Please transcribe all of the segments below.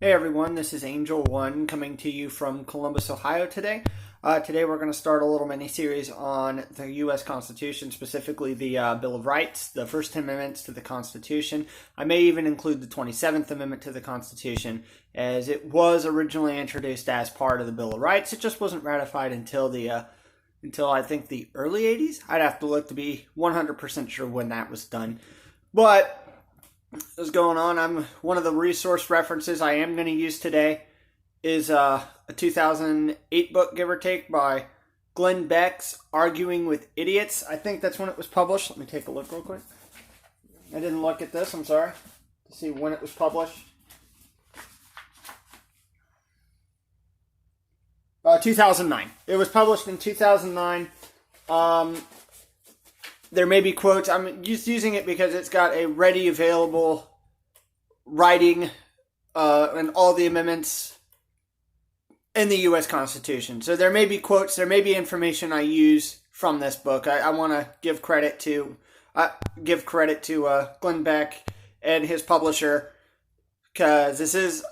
Hey everyone, this is Angel One coming to you from Columbus, Ohio today. Today we're going to start a little mini-series on the U.S. Constitution, specifically the Bill of Rights, the first 10 amendments to the Constitution. I may even include the 27th Amendment to the Constitution, as it was originally introduced as part of the Bill of Rights. It just wasn't ratified until I think the early 80s. I'd have to look to be 100% sure when that was done. But what's going on? One of the resource references I am going to use today is a 2008 book, give or take, by Glenn Beck's Arguing with Idiots. I think that's when it was published. Let me take a look real quick. I didn't look at this, I'm sorry, to see when it was published. 2009. It was published in 2009. There may be quotes. I'm just using it because it's got a ready available writing and all the amendments in the U.S. Constitution. So there may be quotes, there may be information I use from this book. I want to give credit to Glenn Beck and his publisher, because this is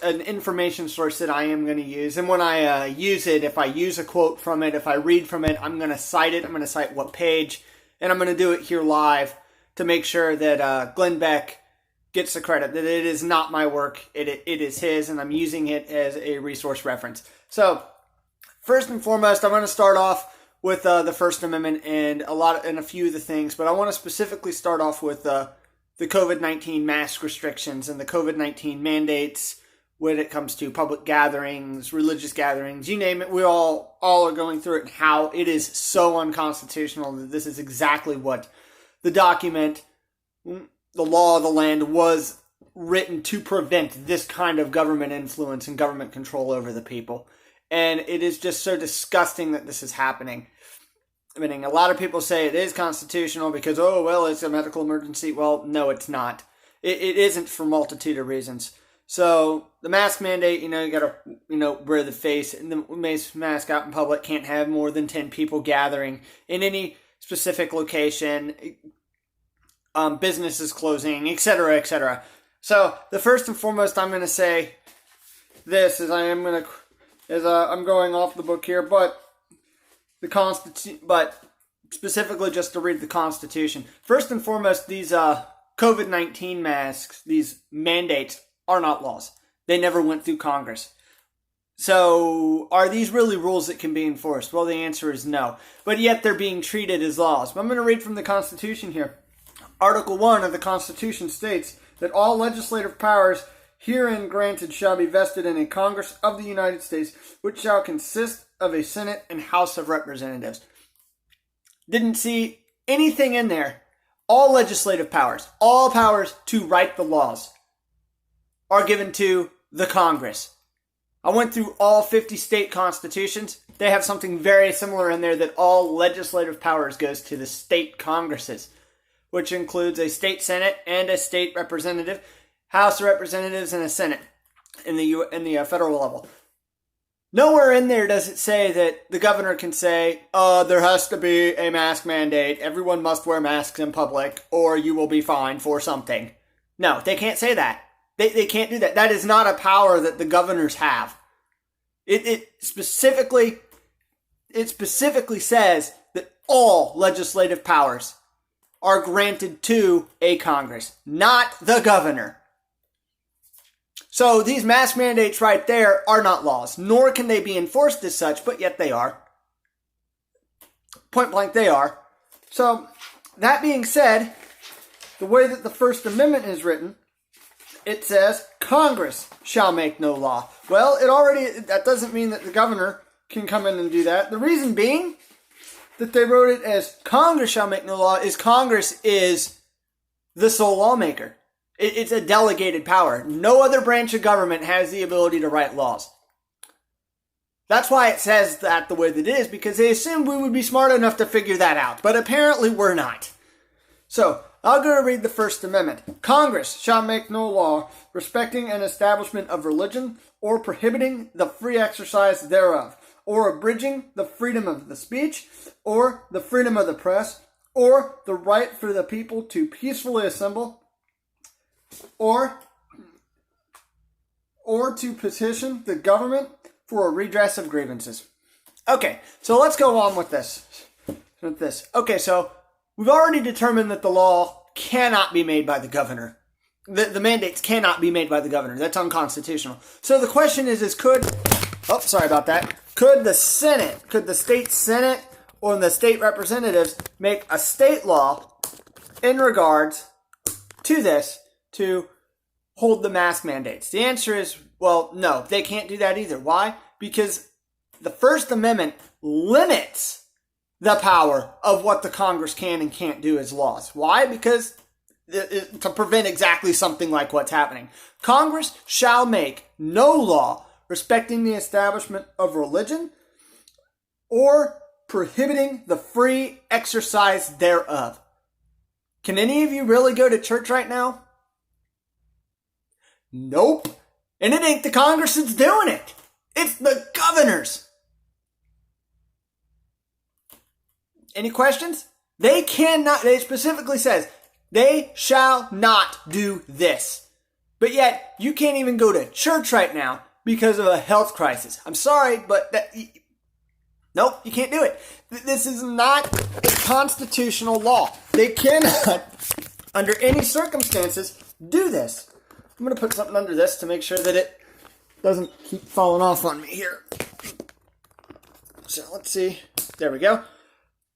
an information source that I am going to use. And when I use it, if I use a quote from it, if I read from it, I'm going to cite it. I'm going to cite what page. And I'm going to do it here live to make sure that Glenn Beck gets the credit, that it is not my work, it is his, and I'm using it as a resource reference. So, first and foremost, I'm going to start off with the First Amendment and a few of the things, but I want to specifically start off with the COVID-19 mask restrictions and the COVID-19 mandates when it comes to public gatherings, religious gatherings, you name it. We all are going through it, and how it is so unconstitutional that this is exactly what the document, the law of the land, was written to prevent, this kind of government influence and government control over the people. And it is just so disgusting that this is happening. I mean, a lot of people say it is constitutional because, it's a medical emergency. Well, no, it's not. It isn't, for a multitude of reasons. So, the mask mandate, you gotta, wear the face, and the mask out in public, can't have more than 10 people gathering in any specific location, businesses closing, etc., etc. So, the first and foremost I'm going to say this, I'm going off the book here, but specifically just to read the Constitution. First and foremost, these COVID-19 masks, these mandates, are not laws. They never went through Congress. So, are these really rules that can be enforced? Well, the answer is no. But yet they're being treated as laws. But I'm going to read from the Constitution here. Article 1 of the Constitution states that all legislative powers herein granted shall be vested in a Congress of the United States, which shall consist of a Senate and House of Representatives. Didn't see anything in there. All legislative powers, all powers to write the laws, are given to the Congress. I went through all 50 state constitutions. They have something very similar in there, that all legislative powers goes to the state Congresses, which includes a state Senate and a state representative, House of Representatives, and a Senate in the federal level. Nowhere in there does it say that the governor can say, there has to be a mask mandate, everyone must wear masks in public, or you will be fined for something. No, they can't say that. They can't do that. That is not a power that the governors have. It specifically says that all legislative powers are granted to a Congress, not the governor. So these mask mandates right there are not laws, nor can they be enforced as such, but yet they are. Point blank, they are. So, that being said, the way that the First Amendment is written, it says, Congress shall make no law. Well, that doesn't mean that the governor can come in and do that. The reason being that they wrote it as Congress shall make no law is Congress is the sole lawmaker. It's a delegated power. No other branch of government has the ability to write laws. That's why it says that the way that it is, because they assumed we would be smart enough to figure that out. But apparently we're not. So, I'll go to read the First Amendment. Congress shall make no law respecting an establishment of religion, or prohibiting the free exercise thereof, or abridging the freedom of the speech, or the freedom of the press, or the right for the people to peacefully assemble, or or to petition the government for a redress of grievances. Okay, so let's go on with this. Okay, so we've already determined that the law cannot be made by the governor. The mandates cannot be made by the governor. That's unconstitutional. So the question is could the Senate, could the state Senate or the state representatives make a state law in regards to this to hold the mask mandates? The answer is, well, no, they can't do that either. Why? Because the First Amendment limits the power of what the Congress can and can't do as laws. Why? Because to prevent exactly something like what's happening. Congress shall make no law respecting the establishment of religion or prohibiting the free exercise thereof. Can any of you really go to church right now? Nope. And it ain't the Congress that's doing it. It's the governors. Any questions? They specifically says, they shall not do this. But yet, you can't even go to church right now because of a health crisis. I'm sorry, but nope, you can't do it. This is not a constitutional law. They cannot, under any circumstances, do this. I'm going to put something under this to make sure that it doesn't keep falling off on me here. So let's see. There we go.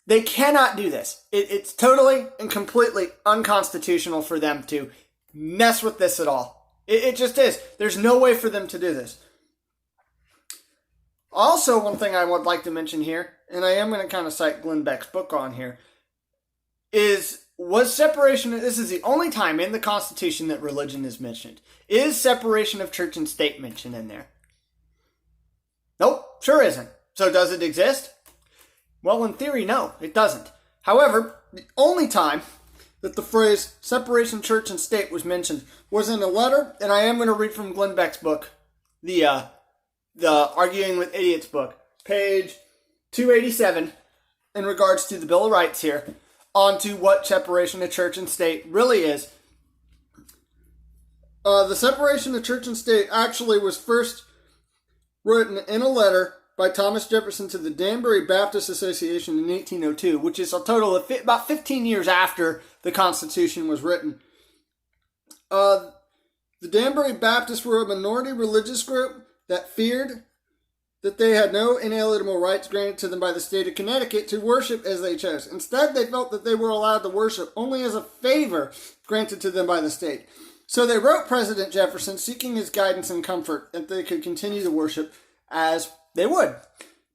They cannot do this. It's totally and completely unconstitutional for them to mess with this at all. It just is. There's no way for them to do this. Also, one thing I would like to mention here, and I am going to kind of cite Glenn Beck's book on here, was separation, this is the only time in the Constitution that religion is mentioned. Is separation of church and state mentioned in there? Nope, sure isn't. So does it exist? Well, in theory, no, it doesn't. However, the only time that the phrase separation church and state was mentioned was in a letter, and I am going to read from Glenn Beck's book, the Arguing with Idiots book, page 287, in regards to the Bill of Rights here, onto what separation of church and state really is. The separation of church and state actually was first written in a letter by Thomas Jefferson to the Danbury Baptist Association in 1802, which is a total of about 15 years after the Constitution was written. The Danbury Baptists were a minority religious group that feared that they had no inalienable rights granted to them by the state of Connecticut to worship as they chose. Instead, they felt that they were allowed to worship only as a favor granted to them by the state. So they wrote President Jefferson seeking his guidance and comfort that they could continue to worship as they would.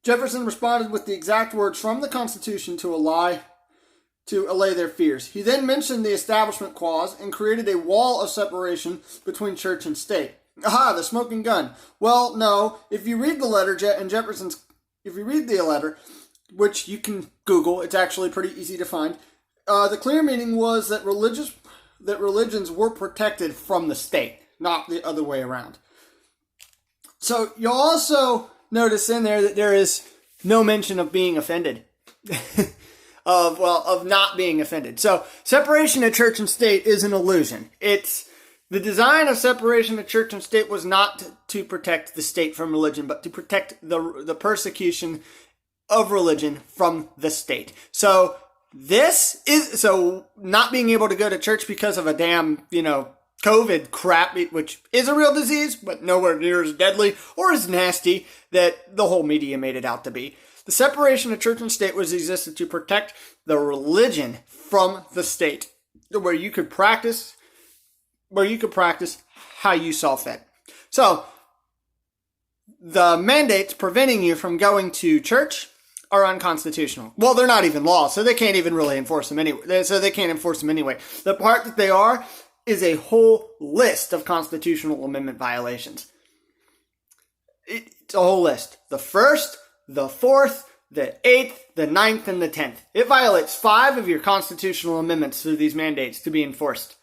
Jefferson responded with the exact words from the Constitution to allay their fears. He then mentioned the Establishment Clause and created a wall of separation between church and state. Aha, the smoking gun. Well, no. If you read the letter, if you read the letter, which you can Google, it's actually pretty easy to find. The clear meaning was that religions were protected from the state, not the other way around. So you'll also notice in there that there is no mention of being offended. of not being offended. So separation of church and state is an illusion. The design of separation of church and state was not to protect the state from religion, but to protect the persecution of religion from the state. So not being able to go to church because of a damn, COVID crap, which is a real disease, but nowhere near as deadly or as nasty that the whole media made it out to be. The separation of church and state existed to protect the religion from the state, where you could practice how you saw fit. So, the mandates preventing you from going to church are unconstitutional. Well, they're not even law, so they can't even really enforce them anyway. So they can't enforce them anyway. The part that they are is a whole list of constitutional amendment violations. It's a whole list. The 1st, the 4th, the 8th, the 9th, and the 10th. It violates 5 of your constitutional amendments through these mandates to be enforced.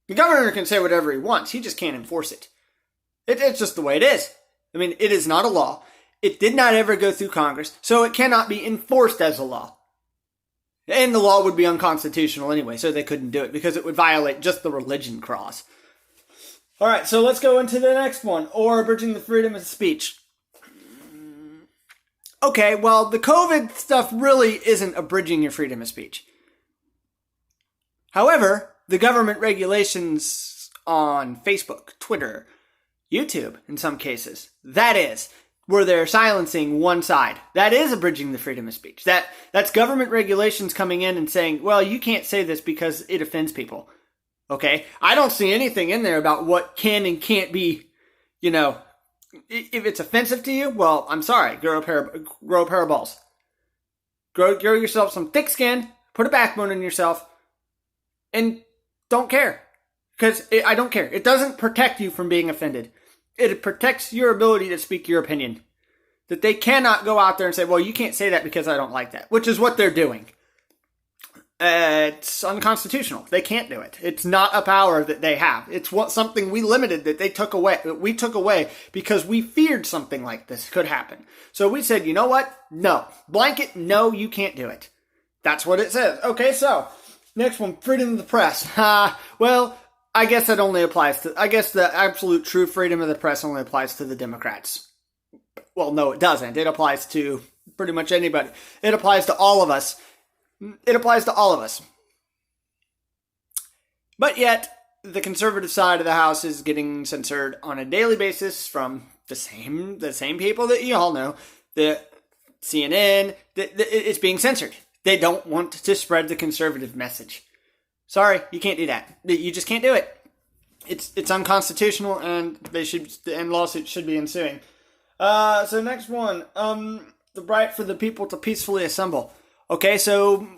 The governor can say whatever he wants. He just can't enforce it. It's just the way it is. I mean, it is not a law. It did not ever go through Congress, so it cannot be enforced as a law. And the law would be unconstitutional anyway, so they couldn't do it because it would violate just the religion clause. All right, so let's go into the next one, or abridging the freedom of speech. Okay, well, the COVID stuff really isn't abridging your freedom of speech. However, the government regulations on Facebook, Twitter, YouTube, in some cases, that is, where they're silencing one side. That is abridging the freedom of speech. That's government regulations coming in and saying, well, you can't say this because it offends people. Okay? I don't see anything in there about what can and can't be, if it's offensive to you, well, I'm sorry. Grow a pair of balls. Grow yourself some thick skin, put a backbone in yourself, and don't care. Because I don't care. It doesn't protect you from being offended. It protects your ability to speak your opinion. That they cannot go out there and say, well, you can't say that because I don't like that. Which is what they're doing. It's unconstitutional. They can't do it. It's not a power that they have. It's something we limited that they took away. We took away because we feared something like this could happen. So we said, you know what? No. Blanket, no, you can't do it. That's what it says. Okay, so next one, freedom of the press. Well, I guess that only applies to, I guess the absolute true freedom of the press only applies to the Democrats. Well, no, it doesn't. It applies to pretty much anybody. It applies to all of us. It applies to all of us. But yet, the conservative side of the house is getting censored on a daily basis from the same people that you all know. The CNN, it's being censored. They don't want to spread the conservative message. Sorry, you can't do that. You just can't do it. It's unconstitutional, and lawsuits should be ensuing. So next one, the right for the people to peacefully assemble. Okay, so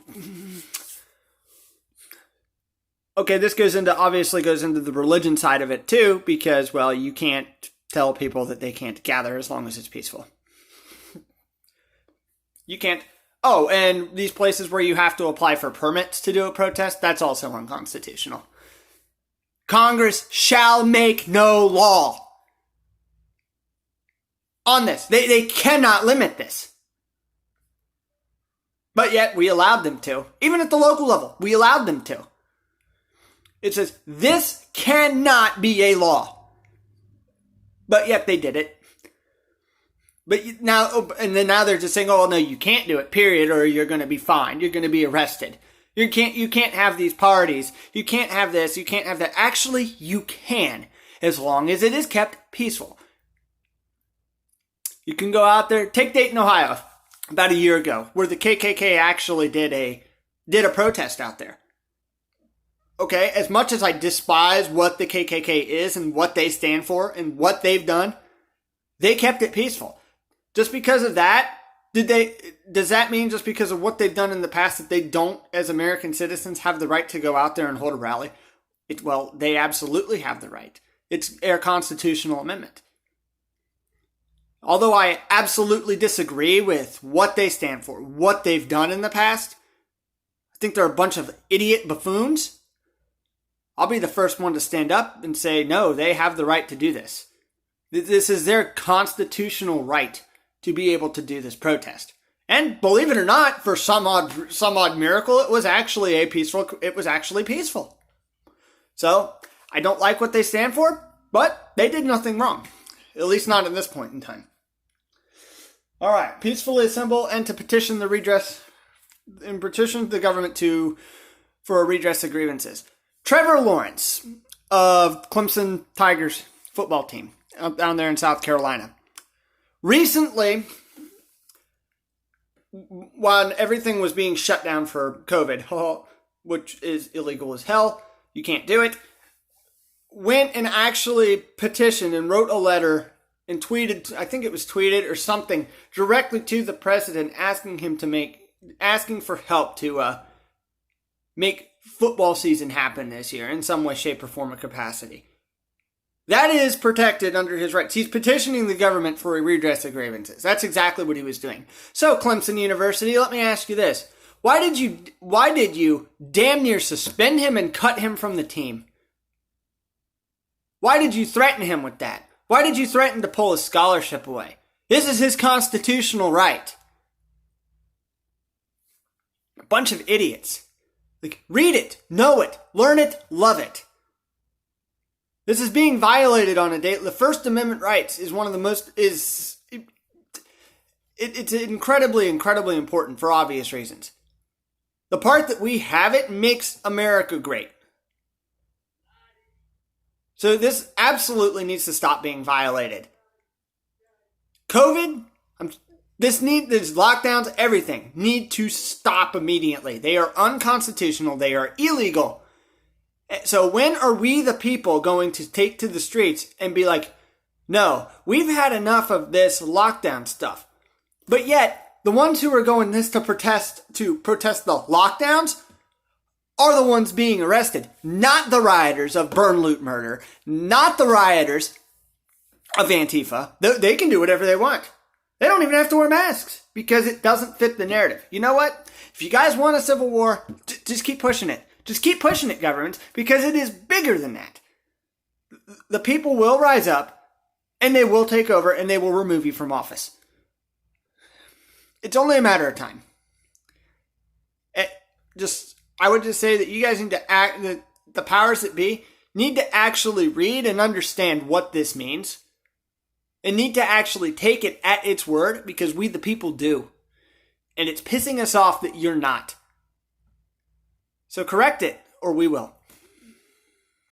this obviously goes into the religion side of it too, because, well, you can't tell people that they can't gather as long as it's peaceful. You can't. Oh, and these places where you have to apply for permits to do a protest, that's also unconstitutional. Congress shall make no law on this. They cannot limit this. But yet, we allowed them to. Even at the local level, we allowed them to. It says, this cannot be a law. But yet, they did it. But now they're just saying, oh, no, you can't do it, period, or you're going to be fined. You're going to be arrested. You can't have these parties. You can't have this. You can't have that. Actually, you can, as long as it is kept peaceful. You can go out there. Take Dayton, Ohio, about a year ago, where the KKK actually did a protest out there. Okay, as much as I despise what the KKK is and what they stand for and what they've done, they kept it peaceful. Just because of that, does that mean just because of what they've done in the past that they don't, as American citizens, have the right to go out there and hold a rally? Well, they absolutely have the right. It's their constitutional amendment. Although I absolutely disagree with what they stand for, what they've done in the past, I think they're a bunch of idiot buffoons. I'll be the first one to stand up and say, no, they have the right to do this. This is their constitutional right to be able to do this protest. And believe it or not, for some odd miracle, it was actually peaceful. So, I don't like what they stand for, but they did nothing wrong. At least not at this point in time. Alright, peacefully assemble and to petition the government for a redress of grievances. Trevor Lawrence of Clemson Tigers football team down there in South Carolina. Recently, when everything was being shut down for COVID, which is illegal as hell, you can't do it, went and actually petitioned and wrote a letter and tweeted, I think it was tweeted or something, directly to the president asking for help to make football season happen this year in some way, shape, or form or capacity. That is protected under his rights. He's petitioning the government for a redress of grievances. That's exactly what he was doing. So, Clemson University, let me ask you this. Why did you damn near suspend him and cut him from the team? Why did you threaten him with that? Why did you threaten to pull his scholarship away? This is his constitutional right. A bunch of idiots. Read it, know it, learn it, love it. This is being violated on a daily. The First Amendment rights is one of the most, it's incredibly, incredibly important for obvious reasons. The part that we have it makes America great. So this absolutely needs to stop being violated. COVID, these lockdowns, everything need to stop immediately. They are unconstitutional. They are illegal. So when are we the people going to take to the streets and be like, no, we've had enough of this lockdown stuff. But yet, the ones who are going to protest the lockdowns are the ones being arrested, not the rioters of burn, loot, murder, not the rioters of Antifa. They can do whatever they want. They don't even have to wear masks because it doesn't fit the narrative. You know what? If you guys want a civil war, just keep pushing it. Just keep pushing it, government, because it is bigger than that. The people will rise up and they will take over and they will remove you from office. It's only a matter of time. I would just say that you guys need to act, the powers that be need to actually read and understand what this means and need to actually take it at its word because we the people do. And it's pissing us off that you're not. So correct it or we will.